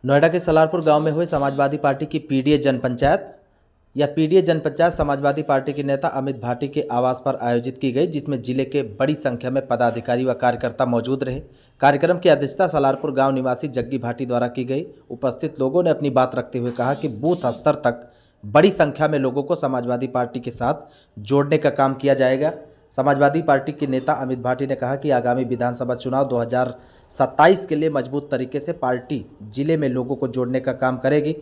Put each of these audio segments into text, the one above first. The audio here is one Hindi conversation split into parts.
नोएडा के सलारपुर गांव में हुए समाजवादी पार्टी की पीडीए जनपंचायत। यह पीडीए जनपंचायत समाजवादी पार्टी के नेता अमित भाटी के आवास पर आयोजित की गई, जिसमें जिले के बड़ी संख्या में पदाधिकारी व कार्यकर्ता मौजूद रहे। कार्यक्रम की अध्यक्षता सलारपुर गांव निवासी जग्गी भाटी द्वारा की गई। उपस्थित लोगों ने अपनी बात रखते हुए कहा कि बूथ स्तर तक बड़ी संख्या में लोगों को समाजवादी पार्टी के साथ जोड़ने का काम किया जाएगा। समाजवादी पार्टी के नेता अमित भाटी ने कहा कि आगामी विधानसभा चुनाव 2027 के लिए मजबूत तरीके से पार्टी जिले में लोगों को जोड़ने का काम करेगी।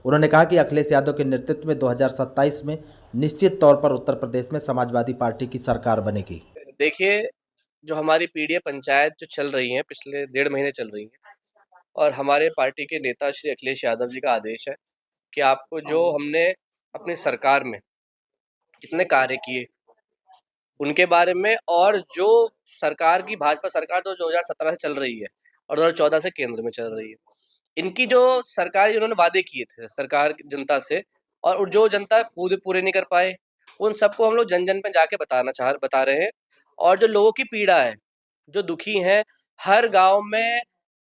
उन्होंने कहा कि अखिलेश यादव के नेतृत्व में 2027 में निश्चित तौर पर उत्तर प्रदेश में समाजवादी पार्टी की सरकार बनेगी। देखिए, जो हमारी पीडीए पंचायत जो चल रही है, पिछले 1.5 महीने चल रही है और हमारे पार्टी के नेता श्री अखिलेश यादव जी का आदेश है कि आपको जो हमने अपनी सरकार में जितने कार्य किए उनके बारे में, और जो सरकार की भाजपा सरकार तो 2017 से चल रही है और 2014 से केंद्र में चल रही है, इनकी जो सरकार इन्होंने वादे किए थे सरकार जनता से, और जो जनता पूरे नहीं कर पाए, उन सबको हम लोग जन जन पे जाके बता रहे हैं। और जो लोगों की पीड़ा है, जो दुखी हैं, हर गांव में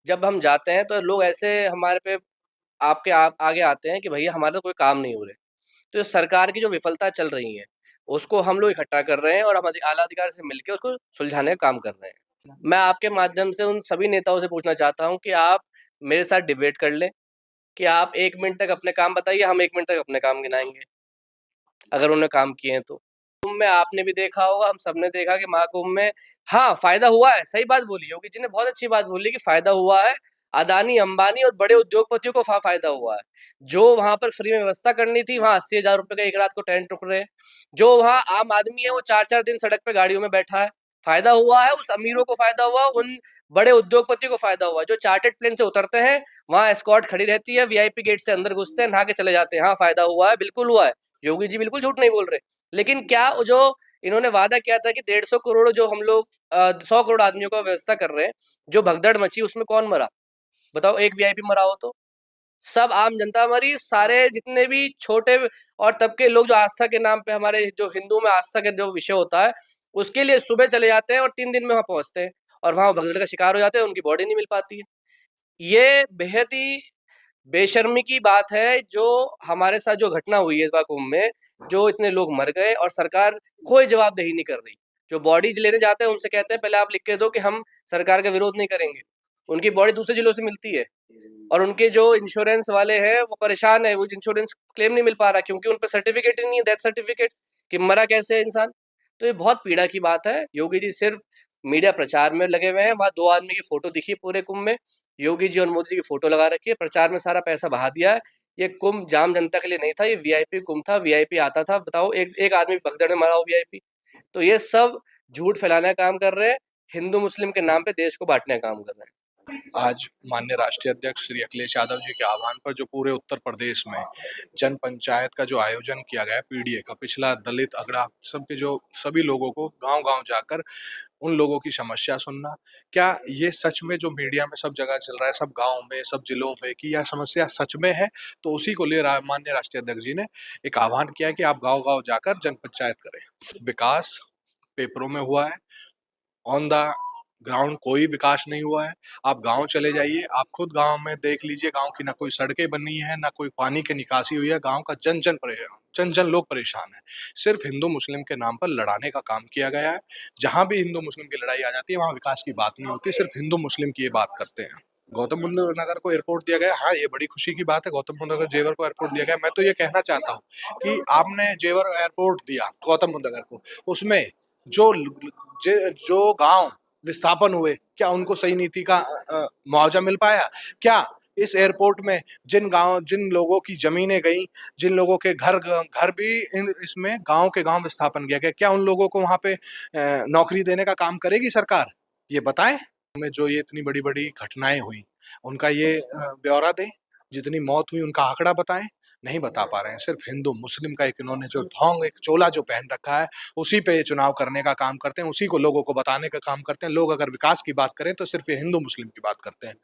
जब हम जाते हैं तो लोग ऐसे हमारे पे आगे आते हैं कि भैया हमारे तो कोई काम नहीं हो रहे। तो ये सरकार की जो विफलता चल रही है उसको हम लोग इकट्ठा कर रहे हैं और हम आला अधिकारी से मिलकर उसको सुलझाने का काम कर रहे हैं। मैं आपके माध्यम से उन सभी नेताओं से पूछना चाहता हूं कि आप मेरे साथ डिबेट कर लें कि आप 1 मिनट तक अपने काम बताइए, हम 1 मिनट तक अपने काम गिनाएंगे अगर उन्होंने काम किए हैं तो। कुंभ में आपने भी देखा होगा, हम सबने देखा कि महाकुंभ में हाँ फायदा हुआ है, सही बात बोली योगी जी ने, बहुत अच्छी बात बोली कि फायदा हुआ है। अदानी अंबानी और बड़े उद्योगपतियों को फायदा हुआ है। जो वहां पर फ्री में व्यवस्था करनी थी, वहां 80,000 रुपए का एक रात को टेंट रुक रहे हैं। जो वहां आम आदमी है वो 4-4 दिन सड़क पे गाड़ियों में बैठा है। फायदा हुआ है, उस अमीरों को फायदा हुआ, उन बड़े उद्योगपतियों को फायदा हुआ। जो चार्टर्ड प्लेन से उतरते हैं वहां एस्कॉर्ट खड़ी रहती है, वीआईपी गेट से अंदर घुसते हैं, नहा के चले जाते हैं। हाँ फायदा हुआ है, बिल्कुल हुआ है, योगी जी बिल्कुल झूठ नहीं बोल रहे। लेकिन क्या जो इन्होंने वादा किया था कि 150 करोड़ जो हम लोग 100 करोड़ आदमियों का व्यवस्था कर रहे हैं, जो भगदड़ मची उसमें कौन मरा? बताओ, एक वीआईपी मरा हो तो? सब आम जनता मरी। सारे जितने भी छोटे और तबके लोग जो आस्था के नाम पे, हमारे जो हिंदू में आस्था का जो विषय होता है उसके लिए सुबह चले जाते हैं और 3 दिन में वहां पहुंचते हैं और वहां भगदड़ का शिकार हो जाते हैं, उनकी बॉडी नहीं मिल पाती है। ये बेहद ही बेशर्मी की बात है जो हमारे साथ जो घटना हुई है इस बार कुंभ में, जो इतने लोग मर गए और सरकार कोई जवाबदेही नहीं कर रही। जो बॉडी लेने जाते हैं उनसे कहते हैं पहले आप लिख के दो कि हम सरकार का विरोध नहीं करेंगे। उनकी बॉडी दूसरे जिलों से मिलती है और उनके जो इंश्योरेंस वाले हैं वो परेशान है, वो इंश्योरेंस क्लेम नहीं मिल पा रहा क्योंकि उन पर सर्टिफिकेट ही नहीं है, डेथ सर्टिफिकेट, कि मरा कैसे है इंसान। तो ये बहुत पीड़ा की बात है। योगी जी सिर्फ मीडिया प्रचार में लगे हुए हैं। वहां 2 आदमी की फोटो दिखी पूरे कुंभ में, योगी जी और मोदी जी की फोटो लगा रखी है, प्रचार में सारा पैसा बहा दिया है। ये कुंभ जाम जनता के लिए नहीं था, ये वीआईपी कुंभ था। वीआईपी आता था, बताओ एक एक आदमी भगदड़ में मरा हो वीआईपी। तो ये सब झूठ फैलाने का काम कर रहे हैं, हिंदू मुस्लिम के नाम पे देश को बांटने का काम कर रहे हैं। आज माननीय राष्ट्रीय अध्यक्ष श्री अखिलेश यादव जी के आह्वान पर जो पूरे उत्तर प्रदेश में जन पंचायत का जो आयोजन किया गया पीडीए का, पिछला दलित अगड़ा सबके जो सभी लोगों को गांव-गांव जाकर उन लोगों की समस्या सुनना, क्या ये सच में जो मीडिया में सब जगह चल रहा है, सब गाँव में, सब जिलों में, कि यह समस्या सच में है? तो उसी को लिए माननीय राष्ट्रीय अध्यक्ष जी ने एक आह्वान किया है कि आप गाँव-गाँव जाकर जन पंचायत करें। विकास पेपरों में हुआ है, ऑन द ग्राउंड कोई विकास नहीं हुआ है। आप गाँव चले जाइए, आप खुद गाँव में देख लीजिए, गाँव की ना कोई सड़कें बनी है, ना कोई पानी की निकासी हुई है। गाँव का जन-जन लोग परेशान हैं। सिर्फ़ हिंदू-मुस्लिम के नाम पर लड़ाने का काम किया गया है। जहाँ भी हिंदू-मुस्लिम की लड़ाई आ जाती है, वहाँ विकास की बात नहीं होती, सिर्फ़ हिंदू-मुस्लिम की ये बात करते हैं। गौतम बुद्ध नगर को एयरपोर्ट दिया गया, हाँ, ये बड़ी खुशी की बात है, गौतम बुद्ध नगर जेवर को एयरपोर्ट दिया गया। मैं तो ये कहना चाहता हूँ कि आपने जेवर एयरपोर्ट दिया गौतम बुद्ध नगर को, उसमें जो जो गांव विस्थापन हुए, क्या उनको सही नीति का मुआवजा मिल पाया? क्या इस एयरपोर्ट में जिन लोगों की जमीनें गई, जिन लोगों के घर भी इसमें गांव के गांव विस्थापन किया गया, क्या उन लोगों को वहां पे नौकरी देने का काम करेगी सरकार? ये बताएं। में जो ये इतनी बड़ी बड़ी घटनाएं हुई, उनका ये ब्यौरा दें। जितनी मौत हुई उनका आंकड़ा बताएं। नहीं बता पा रहे हैं। सिर्फ हिंदू मुस्लिम का एक इन्होंने जो ढोंग, एक चोला जो पहन रखा है, उसी पे चुनाव करने का काम करते हैं, उसी को लोगों को बताने का काम करते हैं। लोग अगर विकास की बात करें तो सिर्फ ये हिंदू मुस्लिम की बात करते हैं।